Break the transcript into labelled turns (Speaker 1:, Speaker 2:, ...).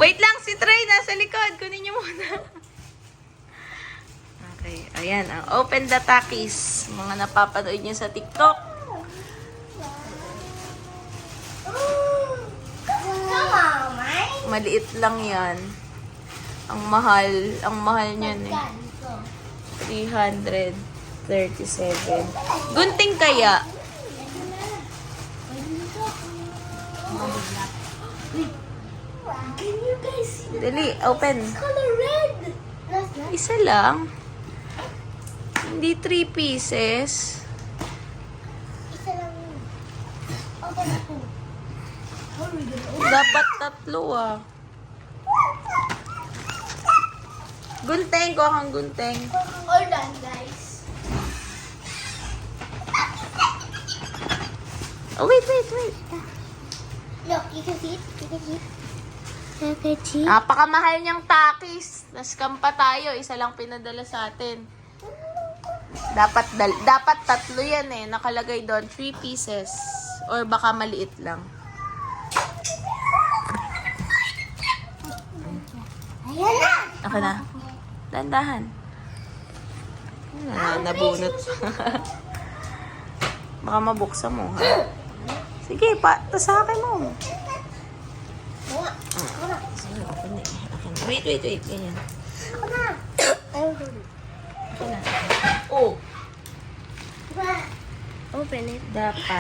Speaker 1: Wait lang, si Trey nasa likod. Kunin niyo muna. Okay, ayan. Ang Open the Takis. Mga napapanood niyo sa TikTok. Maliit lang yan. Ang mahal niyan eh. 337. Gunting kaya?
Speaker 2: Can you guys see the
Speaker 1: Dali, open.
Speaker 2: color red?
Speaker 1: Isa lang. Hindi 3 pieces.
Speaker 2: Isa lang yun. Open ako. How are we gonna open?
Speaker 1: Dapat 3 ah. Gunting ko ang gunting.
Speaker 2: All done, guys.
Speaker 1: Oh, wait.
Speaker 2: Look, you can see it. You can see it. You can see it.
Speaker 1: Napakamahal niyang takis. Nascam pa tayo. Isa lang pinadala sa atin. Dapat 3 yan eh. Nakalagay doon 3 pieces. Or baka maliit lang.
Speaker 2: Ayan na!
Speaker 1: Okay na. Dandahan. Nabunot. Baka mabuksan mo, ha? Sige, tasakin mo. Wait. Ganyan.
Speaker 2: Ako na!
Speaker 1: Oh,
Speaker 2: Open it.
Speaker 1: dapat.